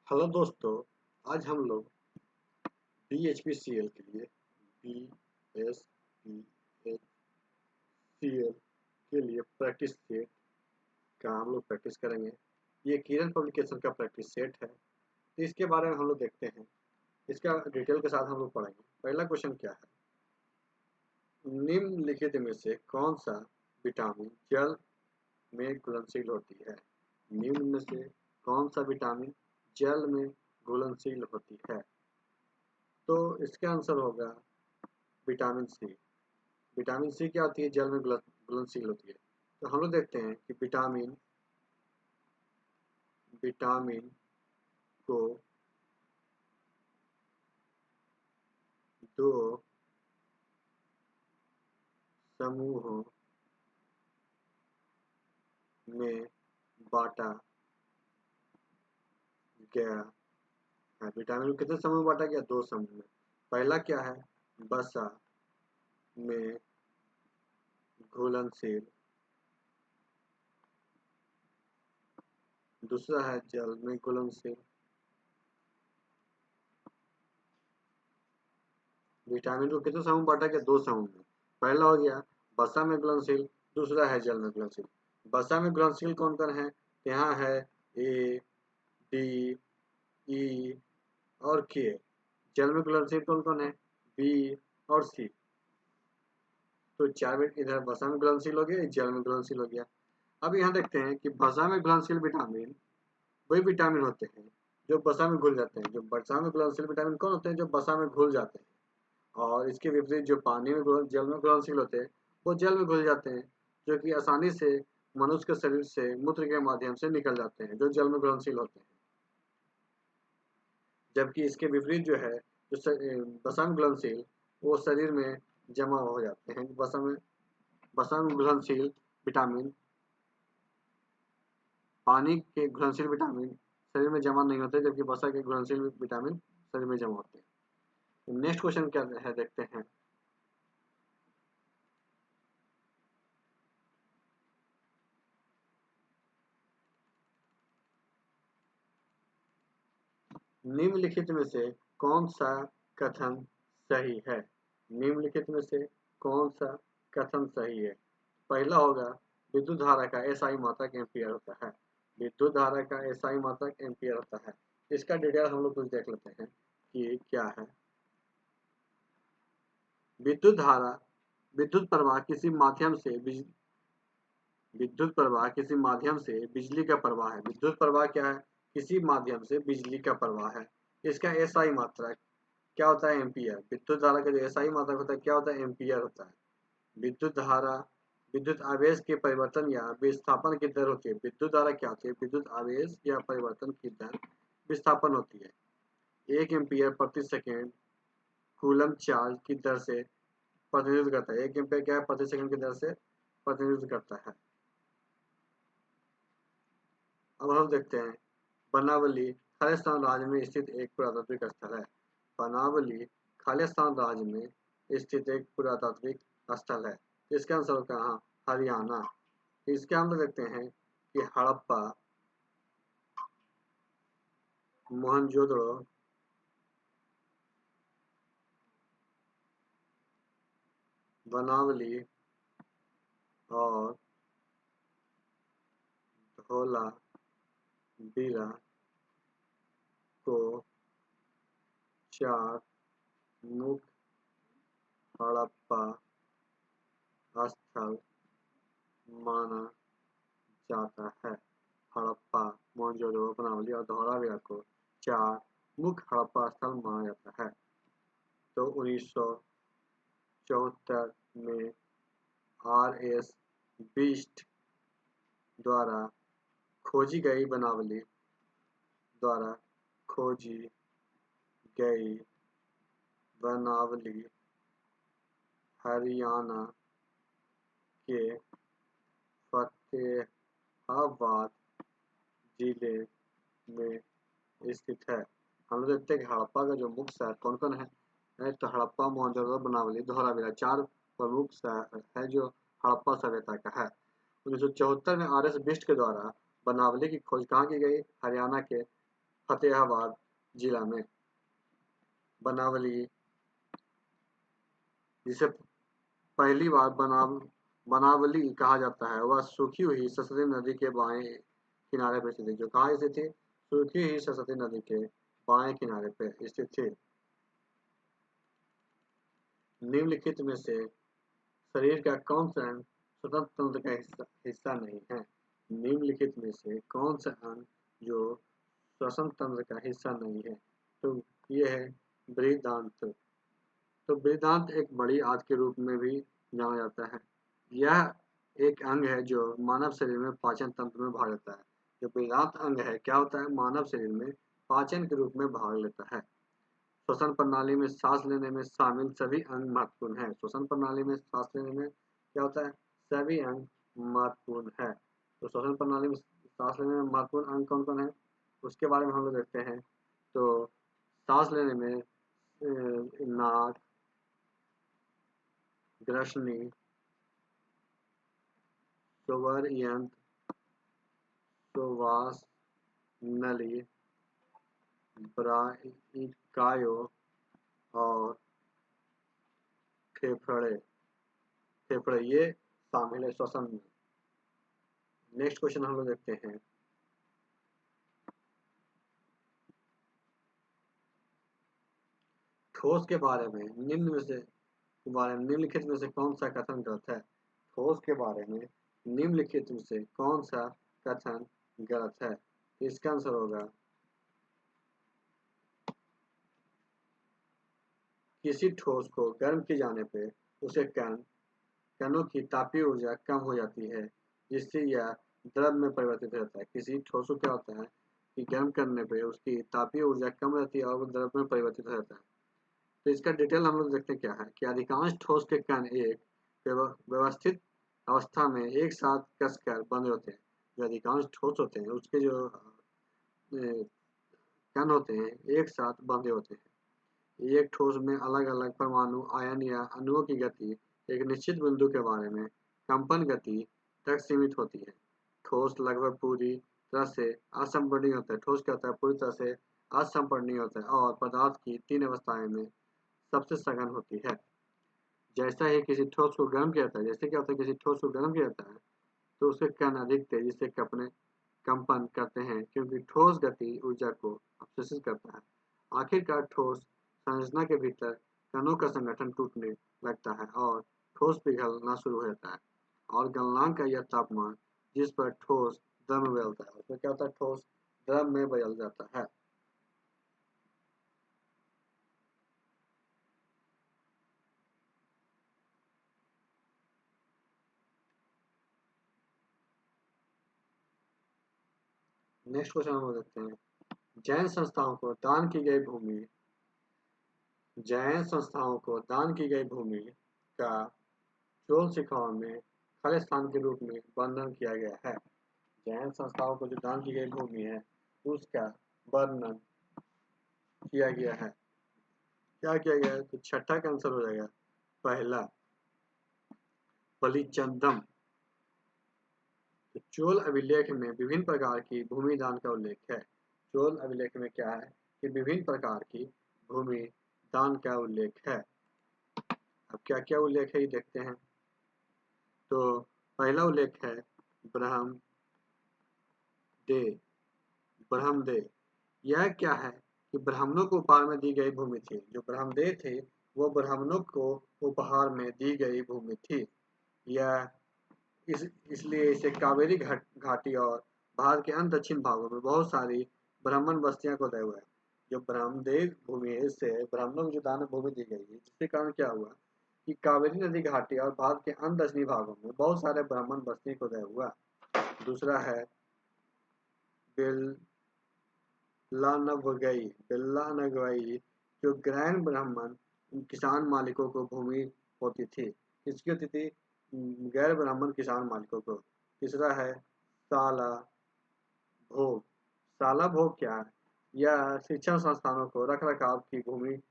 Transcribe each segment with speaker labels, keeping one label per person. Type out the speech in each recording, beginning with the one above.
Speaker 1: Hello दोस्तों, आज हम लोग DHPCL के लिए DSPHCL के लिए प्रैक्टिस सेट का हम लोग प्रैक्टिस करेंगे। ये किरण पब्लिकेशन का प्रैक्टिस सेट है। तो इसके बारे में हम लोग देखते हैं, इसका डिटेल के साथ हम लोग पढ़ेंगे। पहला क्वेश्चन क्या है, निम्नलिखित में से कौन सा विटामिन जल में घुलनशील होती है। निम्न में से कौन सा विटामिन जल में घुलनशील होती है। तो इसका आंसर होगा विटामिन सी। विटामिन सी क्या होती है, जल में घुलनशील होती है। तो हम लोग देखते हैं कि विटामिन को दो समूहों में बांटा गया है। विटामिन को कितने समूह में बांटा गया, दो समूह में। पहला क्या है, वसा में घुलनशील, दूसरा है जल में घुलनशील। विटामिन को कितने समूह में बांटा गया, दो समूह में। पहला हो गया वसा में घुलनशील, दूसरा है जल में घुलनशील। वसा में घुलनशील कौन कौन है, यहाँ है ए, डी, ई और के। जल में घुलनशील कौन कौन है, बी और सी। तो चार इधर वसा में घुलनशील हो गया, जल में घुलनशील हो गया। अब यहाँ देखते हैं कि वसा में घुलनशील विटामिन वही विटामिन होते हैं जो वसा में घुल जाते हैं। जो वसा में घुलनशील विटामिन कौन होते हैं, जो वसा में घुल जाते हैं। और इसके विपरीत जो पानी में जल में घुलनशील होते हैं वो जल में घुल जाते हैं, जो कि आसानी से मनुष्य के शरीर से मूत्र के माध्यम से निकल जाते हैं, जो जल में घुलनशील होते हैं। जबकि इसके विपरीत जो है, जो वसा में घुलनशील, वो शरीर में जमा हो जाते हैं। वसा में घुलनशील विटामिन, पानी के घुलनशील विटामिन शरीर में जमा नहीं होते, जबकि वसा के घुलनशील विटामिन शरीर में जमा होते हैं। नेक्स्ट क्वेश्चन क्या है, देखते हैं। निम्नलिखित में से कौन सा कथन सही है। निम्नलिखित में से कौन सा कथन सही है। पहला होगा विद्युत धारा का एसआई मात्रक एम्पियर होता है। विद्युत धारा का एसआई मात्रक एम्पियर होता है। इसका डिटेल हम लोग कुछ देख लेते हैं कि क्या है। विद्युत धारा, विद्युत प्रवाह किसी माध्यम से विद्युत प्रवाह किसी माध्यम से बिजली का प्रवाह है। विद्युत प्रवाह क्या है, किसी माध्यम से बिजली का प्रवाह है। इसका एसआई मात्रक क्या होता है, एम्पियर। विद्युत धारा का जो एसआई मात्रक होता है क्या होता है, एम्पियर होता है। विद्युत धारा विद्युत आवेश के परिवर्तन या विस्थापन की दर होती है। विद्युत धारा क्या होती है, विद्युत आवेश या परिवर्तन की दर विस्थापन होती है। 1 एम्पियर प्रति सेकेंड कूलम चार्ज की दर से प्रतिनिधित्व करता है। 1 एम्पियर क्या है, प्रति सेकंड की दर से प्रतिनिधित्व करता है। अब हम देखते हैं, बनावली खालिस्तान राज्य में स्थित एक पुरातात्विक स्थल है। बनावली खालिस्तान राज्य में स्थित एक पुरातात्विक स्थल है। इसका आंसर कहाँ, हरियाणा। इसके हम देखते हैं कि हड़प्पा, मोहनजोदड़ो, बनावली और धोलावीरा को 4 मुख्य हड़प्पा स्थल माना जाता है। हड़प्पा, मोहनजोदड़ो, बनावली और धोलावीरा को 4 मुख्य हड़प्पा स्थल माना जाता है। तो 1974 में RS बिस्ट द्वारा खोजी गई बनावली हरियाणा के फतेहाबाद जिले में स्थित है। हम लोग देखते हैं कि हड़प्पा का जो मुख्य शहर कौन कौन है। तो हड़प्पा, मोहनजोदड़ो, बनावली, धोलावीरा 4 प्रमुख शहर है जो हड़प्पा सभ्यता का है। 1974 में RS बिस्ट के द्वारा बनावली की खोज कहाँ की गई, हरियाणा के फतेहाबाद जिला में। बनावली, जिसे पहली बार बनावली कहा जाता है, वह सूखी हुई सरस्वती नदी के बाएं किनारे पर स्थित है। जो कहाँ स्थित थी? सूखी हुई सरस्वती नदी के बाएं किनारे पर स्थित थी। निम्नलिखित में से शरीर का कौन सा अंग स्वतंत्र तंत्र का हिस्सा नहीं है? निम्नलिखित में से कौन सा अंग जो श्वसन तंत्र का हिस्सा नहीं है? तो ये है बृहदांत्र। तो बृहदांत्र एक बड़ी आंत के रूप में भी जाना जाता है। यह एक अंग है जो मानव शरीर में पाचन तंत्र में भाग लेता है। जो बृहदांत्र अंग है क्या होता है? मानव शरीर में पाचन के रूप में भाग लेता है। श्वसन प्रणाली में सांस लेने में शामिल सभी अंग महत्वपूर्ण है। श्वसन प्रणाली में सांस लेने में क्या होता है? सभी अंग महत्वपूर्ण है। तो श्वसन प्रणाली में सांस लेने में महत्वपूर्ण अंग कौन कौन है, उसके बारे में हम लोग देखते हैं। तो सांस लेने में नाक, ग्रसनी, स्वर यंत्र, श्वास नली, ब्राइकायो और फेफड़े फेफड़े ये शामिल है श्वसन में। नेक्स्ट क्वेश्चन हम लोग देखते हैं। ठोस के बारे में निम्नलिखित में से कौन सा कथन गलत है? ठोस के बारे में निम्नलिखित में से कौन सा कथन गलत है? इसका आंसर होगा किसी ठोस को गर्म किए जाने पर उसे कणों की तापीय ऊर्जा कम हो जाती है, जिससे यह द्रव में परिवर्तित हो जाता है। किसी ठोस को क्या होता है कि गर्म करने पे उसकी तापीय ऊर्जा कम रहती है और वो द्रव में परिवर्तित हो जाता है। तो इसका डिटेल हम लोग देखते हैं क्या है कि अधिकांश ठोस के कण एक व्यवस्थित अवस्था में एक साथ कसकर बंधे होते हैं। जो अधिकांश ठोस होते हैं उसके जो कण होते हैं एक साथ बंधे होते हैं। एक ठोस में अलग अलग परमाणु आयन या अणुओं की गति एक निश्चित बिंदु के बारे में कंपन गति तक सीमित होती है। ठोस लगभग पूरी तरह से असंपर्णीय होता है। ठोस क्या होता है? पूरी तरह से असंपर्णीय होता है और पदार्थ की तीन अवस्थाएं में सबसे सघन होती है। जैसा ही किसी ठोस को गर्म किया जाता है, जैसे क्या होता है किसी ठोस को गर्म किया जाता है तो उसके कण अधिक तेजी से कंपन करते हैं, क्योंकि ठोस गति ऊर्जा को अवशोषित करता है। आखिरकार ठोस संरचना के भीतर कणों का संगठन टूटने लगता है और ठोस पिघलना शुरू हो जाता है। और गलनांक का यह तापमान जिस पर ठोस द्रव में बदलता है, उसमें क्या होता है? ठोस द्रव में बदल जाता है। नेक्स्ट क्वेश्चन हम लोग देखते हैं। जैन संस्थाओं को दान की गई भूमि जैन संस्थाओं को दान की गई भूमि का चोल शिखाओं में खालिस्तान के रूप में वर्णन किया गया है। जैन संस्थाओं को जो दान की गई भूमि है उसका वर्णन किया गया है। क्या किया गया है? तो छठा का आंसर हो जाएगा पहला, बलिचंदम। तो चोल अभिलेख में विभिन्न प्रकार की भूमि दान का उल्लेख है। चोल अभिलेख में क्या है कि विभिन्न प्रकार की भूमि दान का उल्लेख है। अब क्या क्या उल्लेख है ये देखते हैं। तो पहला उल्लेख है ब्रह्म दे ब्रह्मदे। यह क्या है कि ब्राह्मणों को उपहार में दी गई भूमि थी। जो ब्रह्मदे थे वो ब्राह्मणों को उपहार में दी गई भूमि थी। यह इसलिए इसे कावेरी घाटी और भारत के अन्य दक्षिण भागों में बहुत सारी ब्राह्मण बस्तियां को दया हुआ है। जो ब्रह्मदेव भूमि है इससे ब्राह्मणों को जो दान भूमि दी गई है, जिसके कारण क्या हुआ कि कावेरी नदी घाटी और भारत के अन्य दक्षिणी भागों में बहुत सारे ब्राह्मण बस्ती को दया हुआ। दूसरा है बेल्लानगई, जो ग्रैंड ब्राह्मण किसान मालिकों को भूमि होती थी। किसकी होती थी? गैर ब्राह्मण किसान मालिकों को। तीसरा है साला भोग। साला भोग क्या है? यह शिक्षण संस्थानों को रख रखाव की भूमि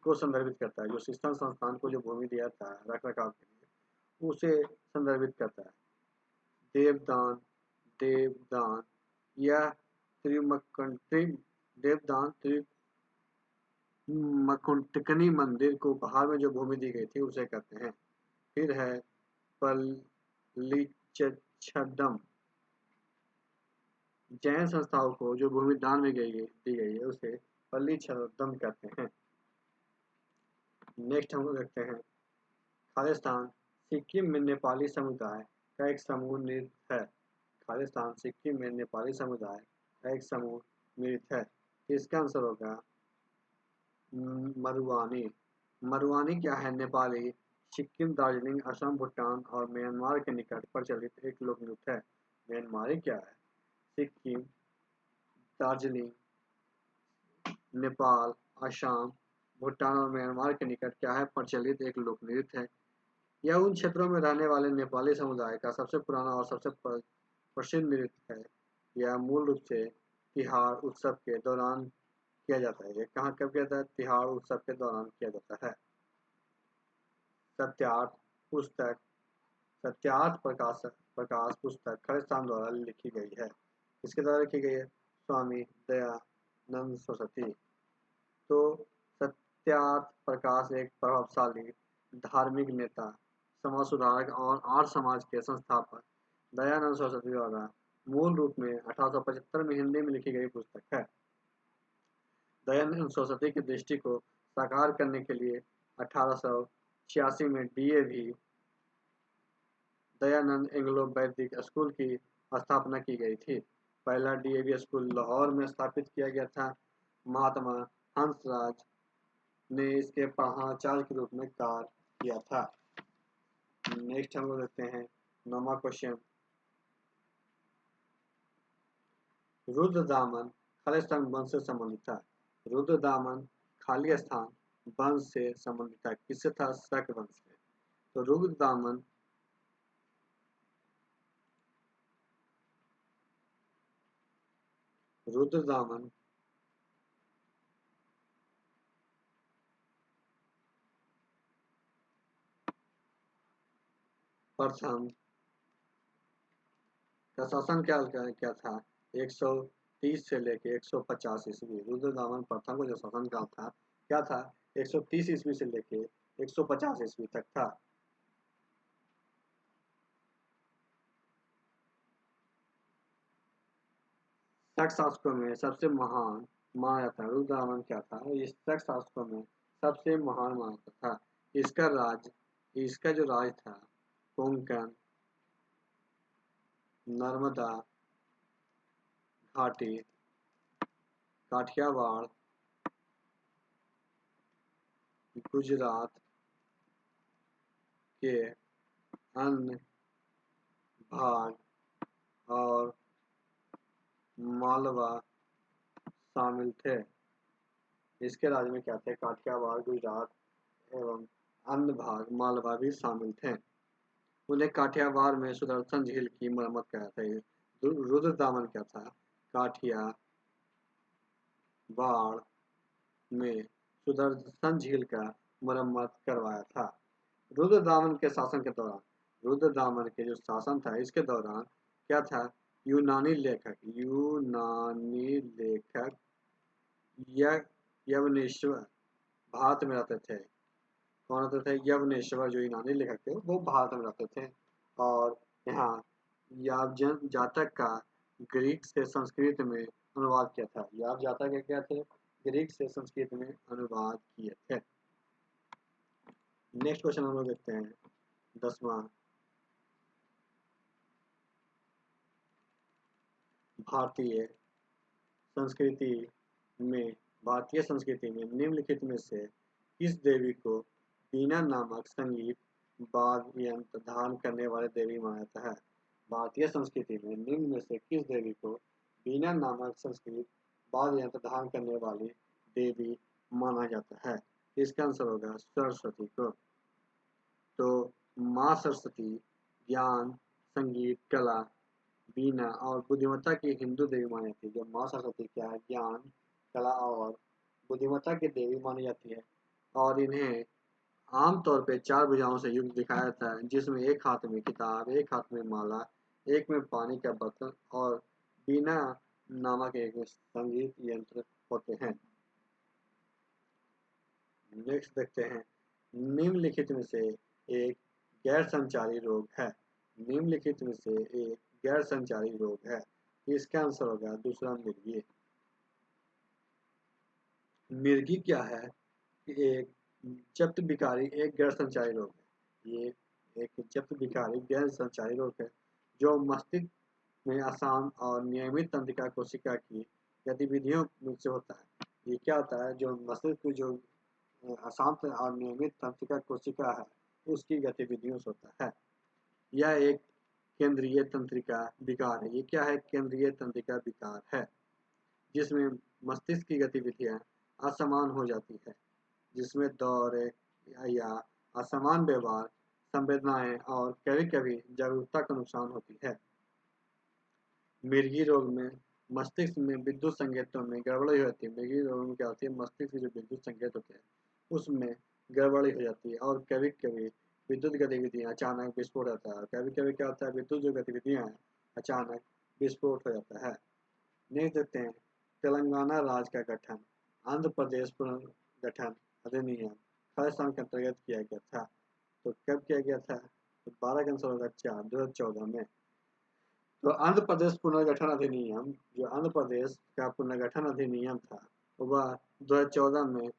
Speaker 1: को संदर्भित करता है। जो शिक्षण संस्थान को जो भूमि दिया था रख रखाव के लिए उसे संदर्भित करता है। देवदान देवदान यह त्रिमकंट्री देवदान त्रिमकुंटकनी मंदिर को उपहार में जो भूमि दी गई थी उसे कहते हैं। फिर है पल्लीचक्षडम, जैन संस्थाओं को जो भूमि दान में दी गई है उसे पल्लीछदम कहते हैं। नेक्स्ट हम लोग देखते हैं खालिस्तान सिक्किम में नेपाली समुदाय का एक समूह नृत्य है। खालिस्तान सिक्किम में नेपाली समुदाय का एक समूह नृत्य है। इसका आंसर होगा मरुआनी। मरुआनी क्या है? नेपाली सिक्किम, दार्जिलिंग, असम, भूटान और म्यांमार के निकट प्रचलित एक लोक नृत्य है। म्यांमारी क्या है? सिक्किम, दार्जिलिंग, नेपाल, असम, भूटान और म्यांमार के निकट क्या है? प्रचलित एक लोक नृत्य है। यह उन क्षेत्रों में रहने वाले नेपाली समुदाय का सबसे पुराना और सबसे प्रसिद्ध नृत्य है। यह मूल रूप से तिहाड़ उत्सव के दौरान किया जाता है। ये कहाँ कब किया जाता है? तिहाड़ उत्सव के दौरान किया जाता है। सत्यार्थ पुस्तक, सत्यार्थ प्रकाश पुस्तक खालिस्तान द्वारा लिखी गई है। किसके द्वारा लिखी गई है? स्वामी दयानंद सरस्वती। तो सत्यार्थ प्रकाश एक प्रभावशाली धार्मिक नेता, समाज सुधारक और आर्य समाज के संस्थापक दयानंद सरस्वती द्वारा मूल रूप में 1875 में हिंदी में लिखी गई पुस्तक है। दयानंद सरस्वती की दृष्टि को साकार करने के लिए 1886 में डीएवी दयानंद एंग्लो वैदिक स्कूल की स्थापना की गई थी। पहला डीएवी स्कूल लाहौर में स्थापित किया गया था। महात्मा हंसराज ने इसके प्राचार्य के रूप में कार्य किया था। नेक्स्ट हम लोग देखते हैं 9वां क्वेश्चन। रुद्रदामन खालिस्तान वंश से संबंधित था। रुद्रदामन खालिस्तान वंश से संबंधित था। किससे था? शक वंश से। तो रुद्रदामन प्रथम का शासन क्या था? 130 से लेके 150 ईस्वी। रुद्रदामन प्रथम का जो शासन काल था क्या था? 130 ईस्वी से लेके 150 ईस्वी तक था। शक शासकों में सबसे महान माना जाता है। रुद्रदामन क्या था? इस शक शासकों में सबसे महान माना जाता था। इसका जो राज था कोंकण, नर्मदा घाटी, काठियावाड़, गुजरात के अन्य भाग और मालवा शामिल थे। इसके राज्य में क्या थे? काठियावाड़, गुजरात एवं अन्य भाग मालवा भी शामिल थे। उन्हें काठियावाड़ में सुदर्शन झील की मरम्मत कराया था। रुद्रदामन क्या था? काठियावाड़ में सुदर्शन झील का मरम्मत करवाया था। रुद्रदामन के शासन के दौरान, रुद्रदामन के जो शासन था इसके दौरान क्या था? यूनानी लेखक यवनेश्वर भारत में रहते थे। कौन रहते थे? यवनेश्वर जो यूनानी लेखक थे वो भारत में रहते थे। और यहाँ यावजन जातक का ग्रीक से संस्कृत में अनुवाद किया था। याव जातक के क्या थे? ग्रीक से संस्कृत में अनुवाद किए थे। नेक्स्ट क्वेश्चन हम लोग देखते हैं 10वां। भारतीय संस्कृति में निम्नलिखित में से किस देवी को बीना नामक संगीत वाद्य यंत्र धारण करने वाले देवी माना जाता है? भारतीय संस्कृति में निम्न में से किस देवी को बीना नामक संस्कृत वाद्य यंत्र धारण करने वाली देवी माना जाता है? इसका आंसर होगा सरस्वती को। तो माँ सरस्वती ज्ञान, संगीत, कला, बीना और बुद्धिमत्ता की हिंदू देवी मानी जाती है। जो माँ सरस्वती क्या है? ज्ञान, कला और बुद्धिमत्ता की देवी मानी जाती है। और इन्हें आमतौर पे 4 भुजाओं से युक्त दिखाया जाता है, जिसमें एक हाथ में किताब, एक हाथ में माला, एक में पानी का बर्तन और बीना नामक एक संगीत यंत्र होते हैं। नेक्स्ट देखते हैं, निम्नलिखित में से एक गैर संचारी रोग है। निम्नलिखित में से एक गैर संचारी रोग है। इसका आंसर होगा दूसरा मिर्गी। मिर्गी क्या है? एक जब्त विकारी एक गैर संचारी रोग है। ये एक जब्त विकारी गैर संचारी रोग है जो मस्तिष्क में आसान और नियमित तंत्रिका कोशिका की गतिविधियों से होता है। ये क्या होता है? जो मस्तिष्क की जो अशांत और नियमित तंत्रिका कोशिका है उसकी गतिविधियों से होता है। यह एक केंद्रीय तंत्रिका विकार है। ये क्या है? केंद्रीय तंत्रिका विकार है जिसमें मस्तिष्क की गतिविधियां असमान हो जाती है, जिसमें दौरे या असमान व्यवहार, संवेदनाएं और कभी-कभी जागरूकता का नुकसान होती है। मिर्गी रोग में मस्तिष्क में विद्युत संकेतों में गड़बड़ी होती है। मिर्गी रोग में क्या होती है? मस्तिष्क के जो विद्युत संकेत होते हैं उसमें गड़बड़ी हो जाती है और कभी-कभी विद्युत गतिविधियां अचानक विस्फोट होता है। कभी-कभी क्या होता है? विद्युत जो गतिविधियां हैं अचानक विस्फोट हो जाता है। नेक्स्ट देखते हैं, तेलंगाना राज्य का गठन आंध्र प्रदेश पुनर्गठन अधिनियम खालिस्तान के अंतर्गत किया गया था। तो कब किया गया था? तो 12 का आंसर होगा 4, 2014 में। तो आंध्र प्रदेश पुनर्गठन अधिनियम, जो आंध्र प्रदेश का पुनर्गठन अधिनियम था वह 2014 में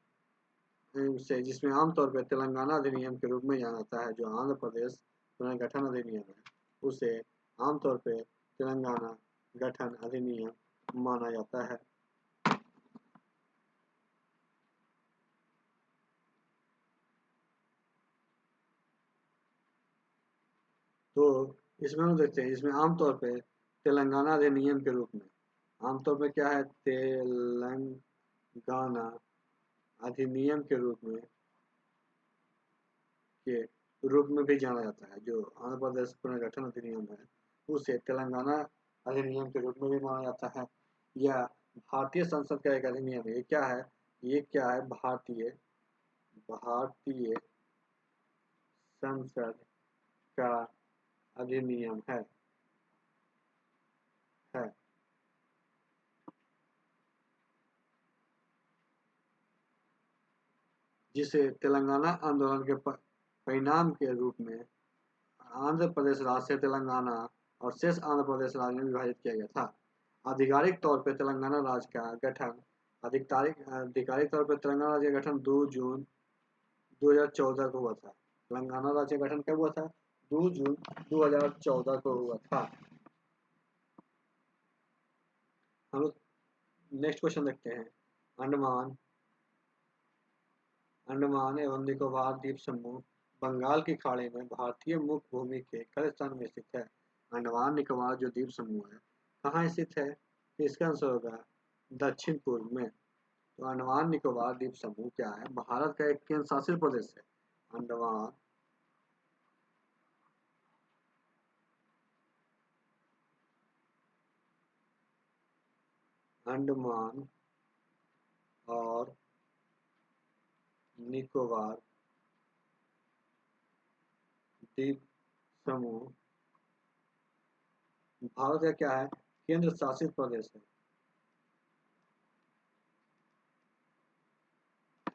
Speaker 1: से, जिसमें आमतौर पर तेलंगाना अधिनियम के रूप में जाना जाता है, जो आंध्र प्रदेश पुनर्गठन अधिनियम है उसे आमतौर पर तेलंगाना गठन अधिनियम माना जाता है। तो इसमें हम देखते हैं, इसमें आमतौर पे तेलंगाना अधिनियम के रूप में, आमतौर पे क्या है? तेलंगाना अधिनियम के रूप में भी जाना जाता है। जो आंध्र प्रदेश पुनर्गठन अधिनियम है उसे तेलंगाना अधिनियम के रूप में भी माना जाता है। यह भारतीय संसद का एक अधिनियम है। ये क्या है? ये क्या है? भारतीय भारतीय संसद का अधिनियम है। जिसे तेलंगाना आंदोलन के परिणाम के रूप में आंध्र प्रदेश राज्य से तेलंगाना और शेष आंध्र प्रदेश राज्य में विभाजित किया गया था। आधिकारिक तौर पर तेलंगाना राज्य का गठन आधिकारिक तौर पर तेलंगाना राज्य का गठन 2 जून 2014 को हुआ था। तेलंगाना राज्य का गठन कब हुआ था? 2 जून 2014 को हुआ था। हम लोग नेक्स्ट क्वेश्चन देखते हैं। अंडमान अंडमान एवं निकोबार द्वीप समूह बंगाल की खाड़ी में भारतीय मुख्य भूमि के खालिस्तान में स्थित है। अंडमान निकोबार जो द्वीप समूह है कहाँ स्थित है? तो इसका आंसर होगा दक्षिण पूर्व में। तो अंडमान निकोबार द्वीप समूह क्या है? भारत का एक केंद्र शासित प्रदेश है। अंडमान अंडमान और निकोबार द्वीप समूह भारत का क्या है? केंद्र शासित प्रदेश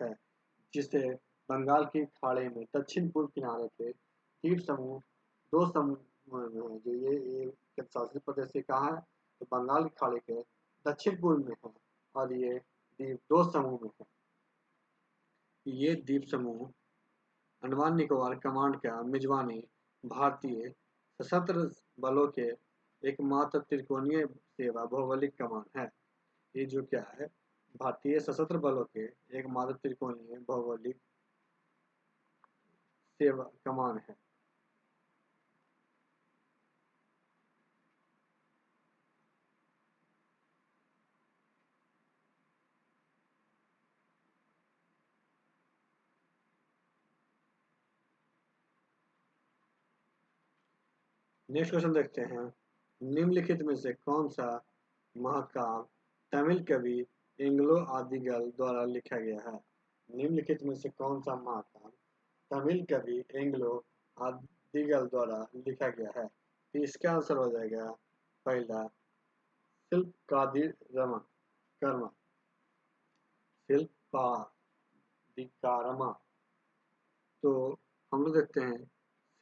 Speaker 1: है, जिसे बंगाल की खाड़ी में दक्षिण पूर्व किनारे पे द्वीप समूह, दो समूह में है। जो ये केंद्र शासित प्रदेश से कहाँ है? तो बंगाल की खाड़ी के दक्षिण पूर्व में है और ये द्वीप दो समूह में है। ये द्वीप समूह अंडमान निकोबार कमांड का मेजबानी भारतीय सशस्त्र बलों के एकमात्र त्रिकोणीय सेवा भौगोलिक कमान है। ये जो क्या है? भारतीय सशस्त्र बलों के एकमात्र त्रिकोणीय भौगोलिक सेवा कमान है। नेक्स्ट क्वेश्चन देखते हैं, निम्नलिखित में से कौन सा महाकाव्य तमिल कवि एंग्लो आदिगल द्वारा लिखा गया है? निम्नलिखित में से कौन सा महाकाव्य तमिल कवि एंग्लो आदिगल द्वारा लिखा गया है? तो इसका आंसर हो जाएगा पहला शिल्पकादि कर्म। शिल्पाधिकारमा। तो हम लोग देखते हैं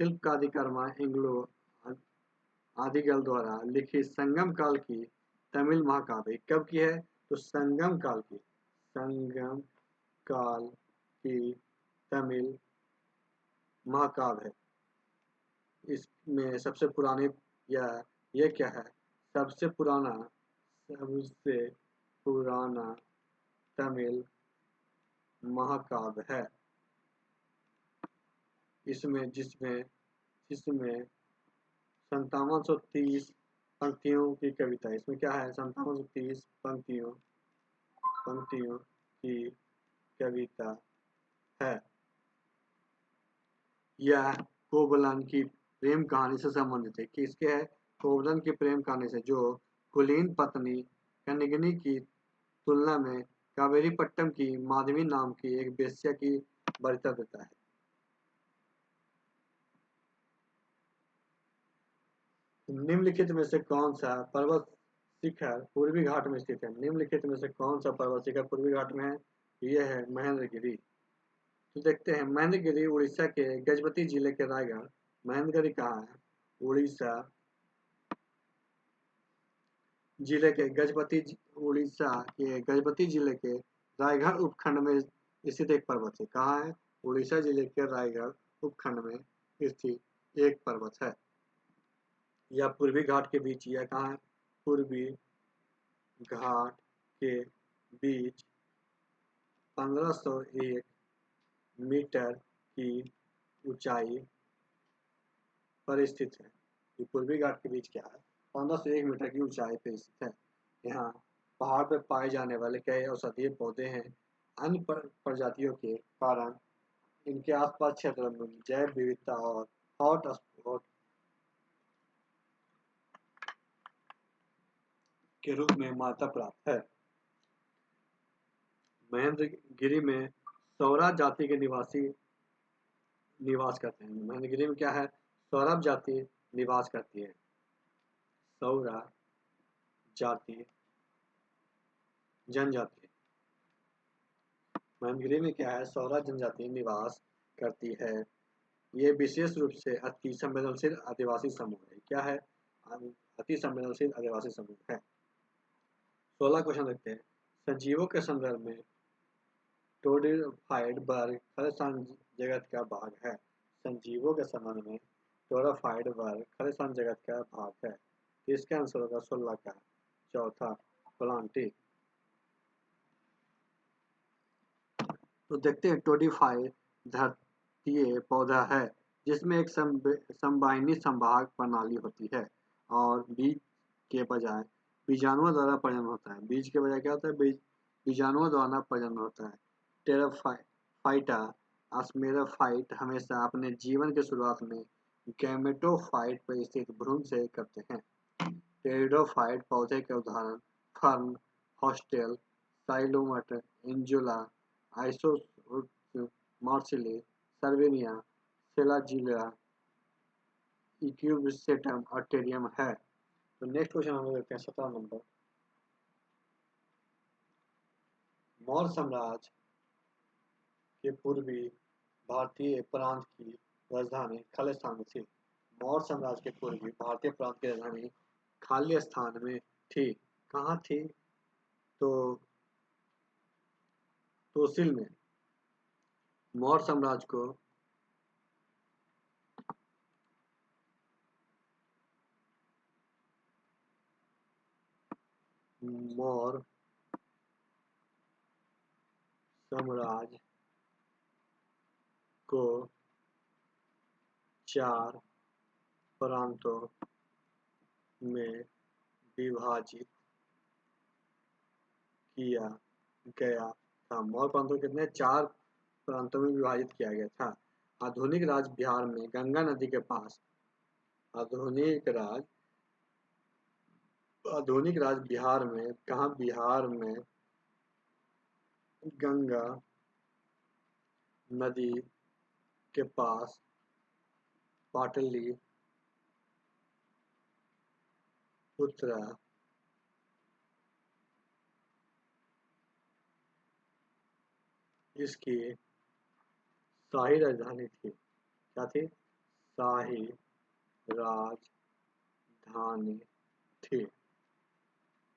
Speaker 1: शिल्प का अधिकारमा एंग्लो आदिगल द्वारा लिखी संगम काल की तमिल महाकाव्य कब की है? तो संगम काल की तमिल महाकाव्य है। इसमें सबसे पुराने या ये क्या है? सबसे पुराना तमिल महाकाव्य है। जिसमें 5730 पंक्तियों की कविता। इसमें क्या है? 5730 पंक्तियों की कविता है। यह कोवलन की प्रेम कहानी से संबंधित है। किसके है? कोवलन की प्रेम कहानी से, जो कुलीन पत्नी कनिगनी की तुलना में कावेरीपट्टम की माधवी नाम की एक वेश्या की वरीयता देता है। निम्नलिखित में से कौन सा पर्वत शिखर पूर्वी घाट में स्थित है? निम्नलिखित में से कौन सा पर्वत शिखर पूर्वी घाट में है? यह है महेंद्रगिरी। तो देखते हैं, महेंद्रगिरी उड़ीसा के गजपति जिले के रायगढ़। महेंद्रगिरी कहाँ है? उड़ीसा उड़ीसा के गजपति जिले के रायगढ़ उपखंड में स्थित एक पर्वत है। कहाँ है? उड़ीसा जिले के रायगढ़ उपखंड में स्थित एक पर्वत है। यह पूर्वी घाट के बीच, यह कहाँ है? पूर्वी घाट के बीच 1501 मीटर की ऊंचाई पर स्थित है। ये पूर्वी घाट के बीच क्या है? 1501 मीटर की ऊंचाई पर स्थित है। यहाँ पहाड़ पर पाए जाने वाले कई औषधीय पौधे हैं। अन्य प्रजातियों के कारण इनके आसपास क्षेत्र में जैव विविधता और हॉट स्पॉट के रूप में मान्यता प्राप्त है। महेंद्रगिरी में सौरा जाति के निवासी निवास करते हैं। महेंद्रगिरी में क्या है? सौरभ जाति निवास करती है। सौरा जाति जनजाति। महेंद्रगिरी में क्या है? सौरा जनजाति निवास करती है। ये विशेष रूप से अति संवेदनशील आदिवासी समूह है। क्या है? अति संवेदनशील आदिवासी समूह है। 16 क्वेश्चन देखते हैं। सजीवों के संदर्भ में टोडिफाइड वर्ग खालिस्तान जगत का भाग है। संजीवों के संबंध में टोडिफाइड वर्ग खालिस्तान जगत का भाग है। तो इसका आंसर होगा 16 का चौथा प्लांटी। तो देखते हैं, टोडिफाइड धरतीय पौधा है जिसमें एक संवाहिनी संवाहक प्रणाली होती है और बीज के बजाय बीजाणुओं द्वारा प्रजनन होता है। बीज के बजाय क्या होता है? बीजाणुओं द्वारा प्रजनन होता है। टेराफाइटा अस्मेराफाइट हमेशा अपने जीवन की शुरुआत में गैमेटोफाइट पर स्थित भ्रूण से करते हैं। टेरिडोफाइट पौधे के उदाहरण फर्न, हॉस्टेल, साइलोमट, एंजुला, आइसोस मार्सिली, सर्वेनिया, सेलाजिला, इक्यूबिसेटम और टेरियम है। तो नेक्स्ट क्वेश्चन हम देखते हैं 17 नंबर। मौर्य साम्राज्य के पूर्वी भारतीय प्रांत की राजधानी खालिस्तान में थी। मौर्य साम्राज्य के पूर्वी भारतीय प्रांत की राजधानी खालिस्तान में थी। कहाँ थी? तो तोसिल में। मौर्य साम्राज्य को मौर्य साम्राज्य को 4 प्रांतों में विभाजित किया गया था। मौर्य प्रांतों कितने? 4 प्रांतों में विभाजित किया गया था। आधुनिक राज बिहार में गंगा नदी के पास। आधुनिक राज बिहार में कहाँ? बिहार में गंगा नदी के पास पाटली पुत्रा इसकी शाही राजधानी थी। क्या थी? शाही राजधानी थी।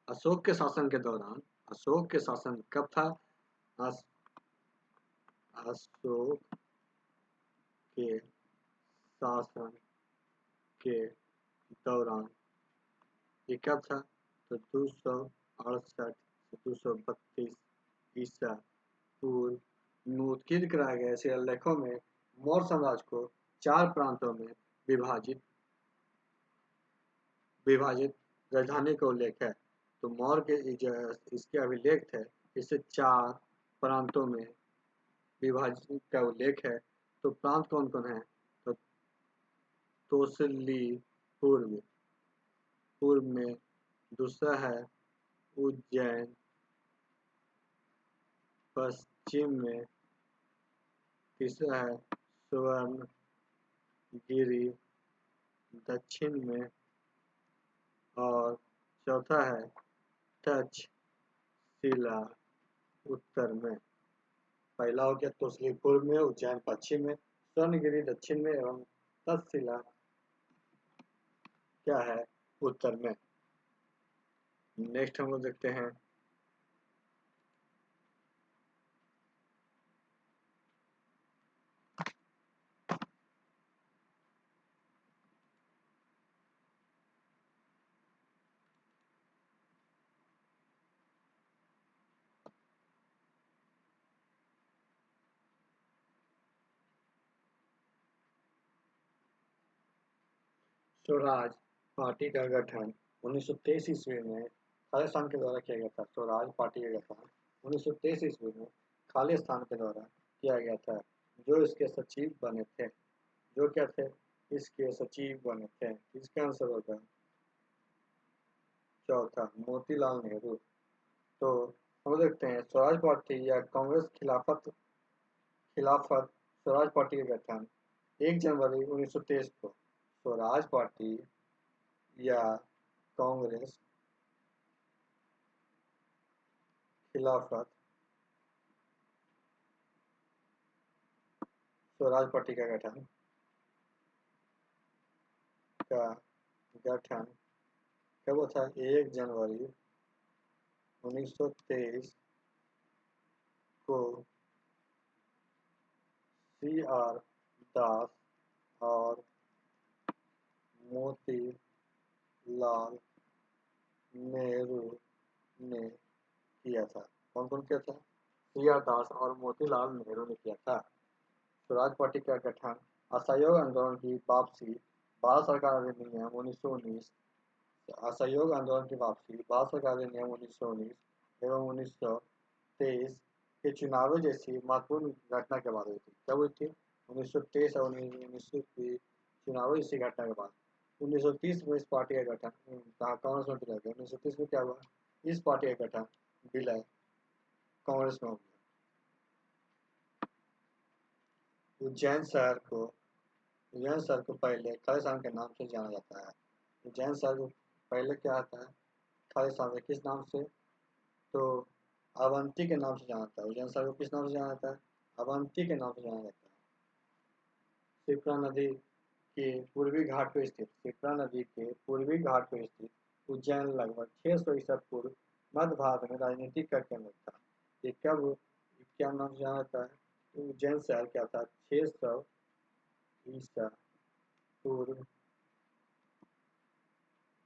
Speaker 1: अशोक के शासन के दौरान, अशोक के शासन कब था? अश- अशोक के शासन के दौरान ये कब था? तो 268 से 232 ईसा पूर्व में उत्कीर्ण कराए गए शिलालेखों में मौर्य साम्राज्य को 4 प्रांतों में विभाजित विभाजित राजधानी का उल्लेख है। तो मौर्य के इसके अभिलेख थे, इसे 4 प्रांतों में विभाजित का उल्लेख है। तो प्रांत कौन कौन है? तो तोसली पूर्व पूर्व में, दूसरा है उज्जैन पश्चिम में, तीसरा है स्वर्णगिरी दक्षिण में, और चौथा है तक्षशिला उत्तर में। पहला हो गया तोसली पूर्व में, उज्जैन पश्चिम में, स्वर्णगिरी दक्षिण में एवं तक्षशिला क्या है? उत्तर में। नेक्स्ट हम लोग देखते हैं स्वराज पार्टी का गठन 1923 ईस्वी में खालिस्तान के द्वारा किया गया था। स्वराज पार्टी का गठन 1923 ईस्वी में खालिस्तान के द्वारा किया गया था। जो इसके सचिव बने थे, जो क्या थे? इसके सचिव बने थे। इसका आंसर होगा चौथा, मोतीलाल नेहरू। तो हम देखते हैं स्वराज पार्टी या कांग्रेस खिलाफत खिलाफत स्वराज पार्टी का गठन 1 जनवरी 1923 को स्वराज पार्टी या कांग्रेस खिलाफत स्वराज पार्टी का गठन कब हुआ था? 1 जनवरी 1923 को सी आर दास और मोतीलाल नेहरू ने किया था। कौन कौन किया था? सी आर दास और मोतीलाल नेहरू ने किया था। स्वराज पार्टी का गठन असहयोग आंदोलन की वापसी, भारत सरकार अधिनियम 1919, असहयोग आंदोलन की वापसी, भारत सरकार अधिनियम 1919 एवं 1923 के चुनावों जैसी महत्वपूर्ण घटना के बाद हुई थी। कब हुई थी? 1923 और 1919 की चुनावों जैसी घटना के बाद। 1930 में इस पार्टी का गठन कांग्रेस में विलय हो गया। 1930 में क्या हुआ? इस पार्टी का गठन विलय कांग्रेस में हो गया। उज्जैन शहर को उज्जैन शहर को पहले खालिस्तान के नाम से जाना जाता है। उज्जैन शहर को पहले क्या आता है? खालिस्तान से किस नाम से? तो अवंती के नाम से जाना जाता है। उज्जैन शहर को किस नाम से जाना जाता है? अवंती के नाम से जाना जाता है। शिप्रा नदी के पूर्वी घाट पर स्थित शिप्रा नदी के पूर्वी घाट पर स्थित उज्जैन लगभग 600 ईसा पूर्व मध्य भारत में राजनीतिक का केंद्र था। ये कब क्या नाम से जाना जाता है? तो उज्जैन शहर क्या था? 600 ईसा पूर्व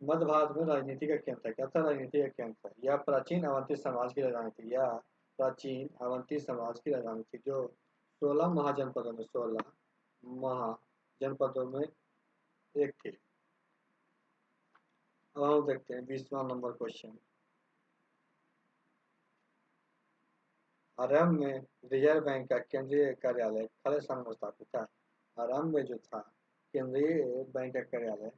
Speaker 1: मध्य भारत में राजनीति का केंद्र था। क्या था? राजनीति का केंद्र था। यह प्राचीन अवंती समाज की राजधानी थी। यह प्राचीन अवंती समाज की राजधानी थी, जो 16 महाजनपदों में 16 महाजनपदों में एक थी। अब हम देखते हैं 20वां नंबर क्वेश्चन। आरंभ में रिजर्व बैंक का केंद्रीय कार्यालय खालिस्तान में स्थापित था। आरंभ में जो था केंद्रीय बैंक का कार्यालय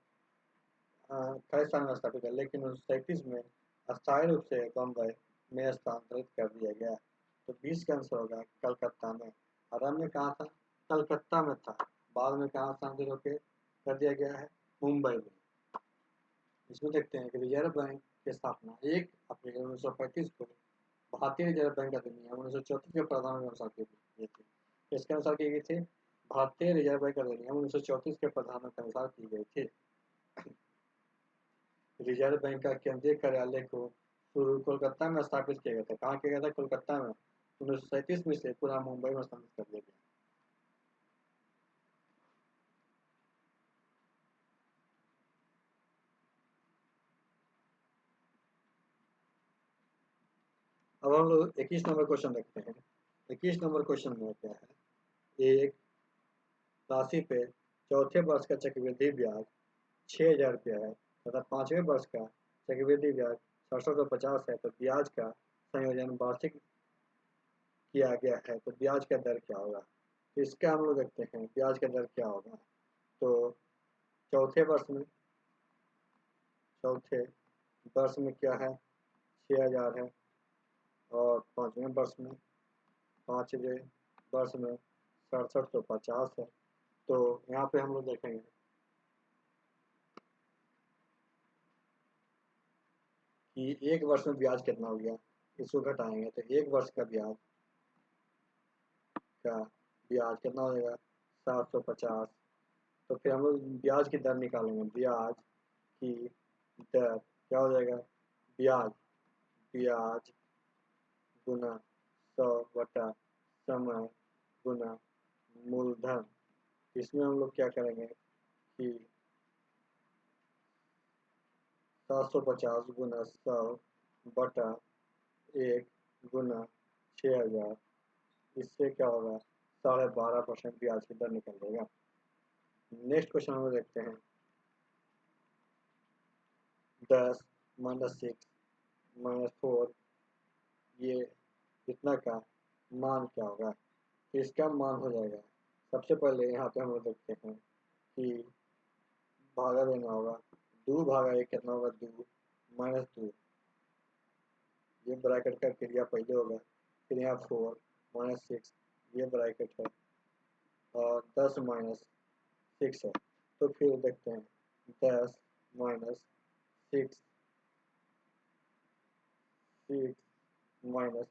Speaker 1: खालिस्तान में स्थापित है, लेकिन 1937 में अस्थायी रूप से बम्बई में स्थानांतरित कर दिया गया। तो 20 का आंसर होगा कलकत्ता में। आरंभ में कहाँ था? कलकत्ता में था। बाद में कहाँ स्थानांतरित होकर कर दिया गया है? मुंबई में। इसमें देखते हैं कि रिजर्व बैंक की स्थापना 1 अप्रैल 1935 को भारतीय रिजर्व बैंक अधिनियम 1934 के प्रावधानों के अनुसार की गई थी। किसके अनुसार की गई थी? भारतीय रिजर्व बैंक अधिनियम 1934 के प्रावधानों के अनुसार की गई थी। रिजर्व बैंक का केंद्रीय कार्यालय को शुरू कोलकाता में स्थापित किया गया था। कहाँ किया गया था? कोलकाता में। 1937 में से पूरा मुंबई में स्थापित कर दिया गया। अब हम लोग 21 नंबर क्वेश्चन देखते हैं। 21 नंबर क्वेश्चन में क्या है? एक राशि पे चौथे वर्ष का चक्रवृद्धि ब्याज 6,000 रुपया है तथा पांचवें वर्ष का चक्रवृद्धि ब्याज 750 है, तो ब्याज का संयोजन वार्षिक किया गया है, तो ब्याज का दर क्या होगा? तो इसका हम लोग देखते हैं ब्याज का दर क्या होगा। तो चौथे वर्ष में चौथे वर्ष में क्या है? 6,000 है। और पांचवें वर्ष में पांचवें वर्ष में 6750 है। तो यहाँ पे हम लोग देखेंगे कि एक वर्ष में ब्याज कितना हो गया, इसको घटाएंगे तो एक वर्ष का ब्याज कितना हो जाएगा? 750। तो फिर हम लोग ब्याज की दर निकालेंगे। ब्याज की दर क्या हो जाएगा? ब्याज ब्याज गुना 100 बटा समय गुना मूलधन। इसमें हम लोग क्या करेंगे कि 750 गुना 100 बटा 1 गुना 6,000, इससे क्या होगा? 12.5% ब्याज की दर निकल जाएगा। नेक्स्ट क्वेश्चन हम लोग देखते हैं। 10 माइनस 6 माइनस 4, ये कितना का मान क्या होगा? तो इसका मान हो जाएगा, सबसे पहले यहाँ पे हम लोग देखते हैं कि भागा देना होगा। 2 भागा 1 कितना होगा? 2 माइनस 2, ये ब्रैकेट का क्रिया पहले होगा। फिर यहाँ 4 माइनस 6, ये ब्रैकेट है। और 10 माइनस 6 है। तो फिर देखते हैं 10 माइनस 6 6 माइनस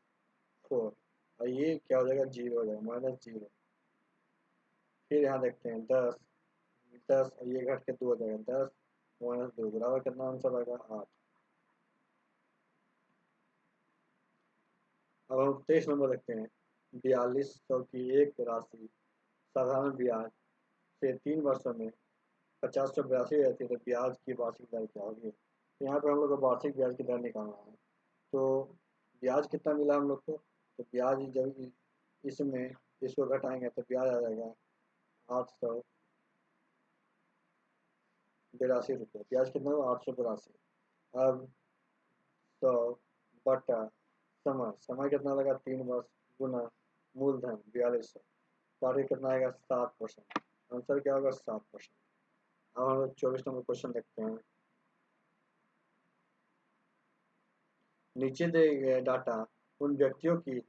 Speaker 1: 4, और ये क्या हो जाएगा? 0 हो जाएगा, -0। फिर यहाँ देखते हैं 10 10, ये घट के 2 हो जाएगा। 10 माइनस 2 बराबर कितना आंसर आएगा? 8। अब हम 23 नंबर देखते हैं। 4200 की एक राशि साधारण ब्याज से 3 वर्षों में 50,82 रहती है, तो ब्याज की वार्षिक दर क्या होगी? तो यहाँ पे हम लोग को वार्षिक ब्याज की दर निकालना है। तो ब्याज कितना मिला हम लोग को? तो ब्याज जब इसमें इसको घटाएंगे तो ब्याज आ जाएगा 882 रुपये। ब्याज कितना हुआ? 882। अब 100 बटा समय समय कितना लगा? 3 वर्ष गुना मूलधन 4200, कार्य कितना आएगा? 7%। आंसर क्या होगा? 7%। अब हम लोग 24 नंबर क्वेश्चन देखते हैं। नीचे दिए गए डाटा उन व्यक्तियों की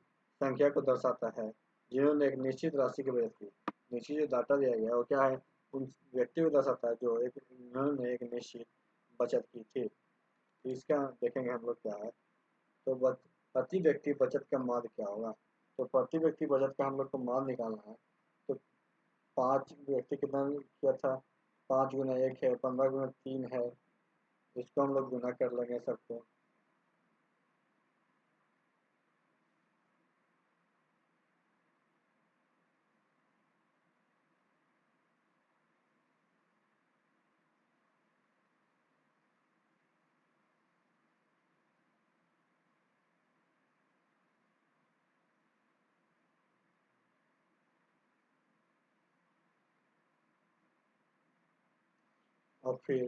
Speaker 1: संख्या को दर्शाता है जिन्होंने एक निश्चित राशि की बचत की। नीचे जो डाटा दिया गया है वो क्या है? उन व्यक्तियों को दर्शाता है जो उन्होंने एक निश्चित बचत की थी। तो इसका देखेंगे हम लोग क्या है। तो प्रति व्यक्ति बचत का मान क्या होगा? तो प्रति व्यक्ति बचत का हम लोग को मान निकालना है। तो 5 व्यक्ति कितना किया था? 5 गुना 1 है, 15 गुना 3 है, इसको हम लोग गुना कर लेंगे सबको। और फिर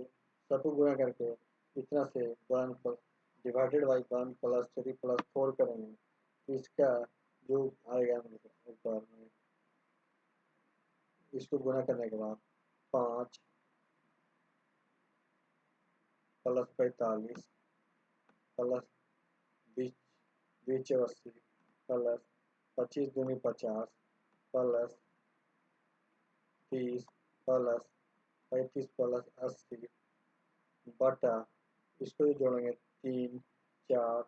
Speaker 1: सबको गुणा करके इतना से 1 पर डिवाइडेड बाई 1 प्लस 3 प्लस 4 करेंगे, तो इसका जो आएगा ऊपर में, इसको गुणा करने के बाद 5 प्लस 45 प्लस 20 20 84 प्लस 25 दूनी 50 प्लस 30 प्लस 35 प्लस 80 बटा, इसको भी जोड़ेंगे 3 4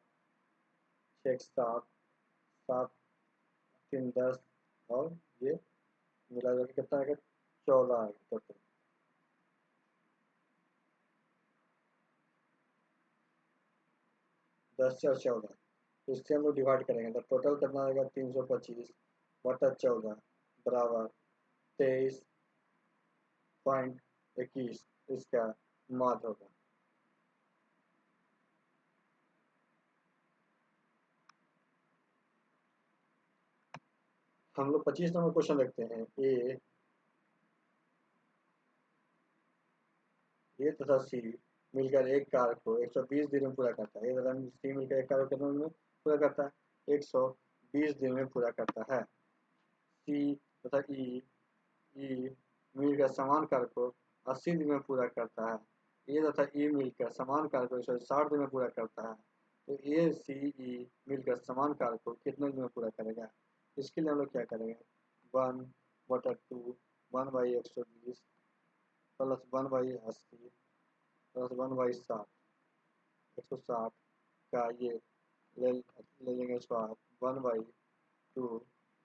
Speaker 1: 6 7 7 3 10 और ये मिला जुला के कितना आएगा 14 आएगा टोटल। 10 से और 14 तो इससे हम लोग डिवाइड करेंगे तो टोटल कितना आएगा 325 बटा 14 बराबर 23.21 इसका माध्य होगा। हम लोग 25 नंबर क्वेश्चन रखते हैं। ए तथा सी मिलकर एक कार को 120 दिन में पूरा करता है। ए तथा सी मिलकर एक कार को कितने दिन में पूरा करता है 120 दिन में पूरा करता है। सी तथा ई ई मिलकर समान कार्य को 80 दिन में पूरा करता है। ए तथा ई मिलकर समान कार्य को 160 दिन में पूरा करता है। तो ए सी ई मिलकर समान कार्य को कितने दिन में पूरा करेगा। इसके लिए हम लोग क्या करेंगे 1/2 1/120 प्लस 1/80 प्लस 1/60 160 का ये ले लेंगे इसको आप 1/2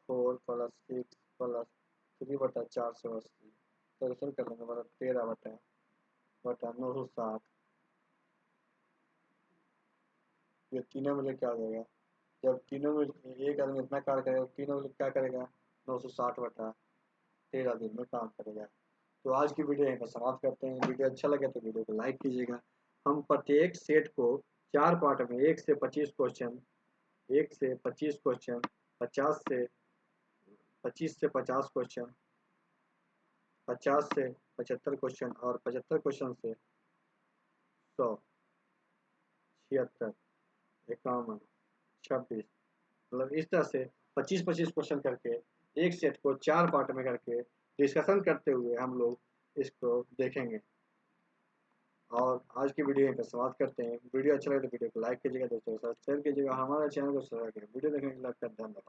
Speaker 1: 4 प्लस 6 प्लस 3/480 कैंसिल कर लेंगे मतलब 13/960 ये तीनों मिले क्या हो जाएगा। जब तीनों मिल एक आदमी इतना कार्य करेगा तीनों मिल क्या करेगा 960/13 दिन में काम करेगा। तो आज की वीडियो यहीं पर समाप्त करते हैं। वीडियो अच्छा लगे तो वीडियो को लाइक कीजिएगा। हम प्रत्येक सेट को 4 पार्ट में 1 से 25 क्वेश्चन 1 से 25 क्वेश्चन 50 से 25 से 50 क्वेश्चन 50 से 75 क्वेश्चन और 75 क्वेश्चन से 100 76 51 26 मतलब इस तरह से 25-25 क्वेश्चन करके एक सेट को 4 पार्ट में करके डिस्कशन करते हुए हम लोग इसको देखेंगे। और आज की वीडियो यहीं पर समाप्त करते हैं। वीडियो अच्छा लगे तो वीडियो को लाइक कीजिएगा, दोस्तों के साथ शेयर कीजिएगा, हमारे चैनल को सब्सक्राइब कीजिएगा। वीडियो देखने के लिए आपका धन्यवाद।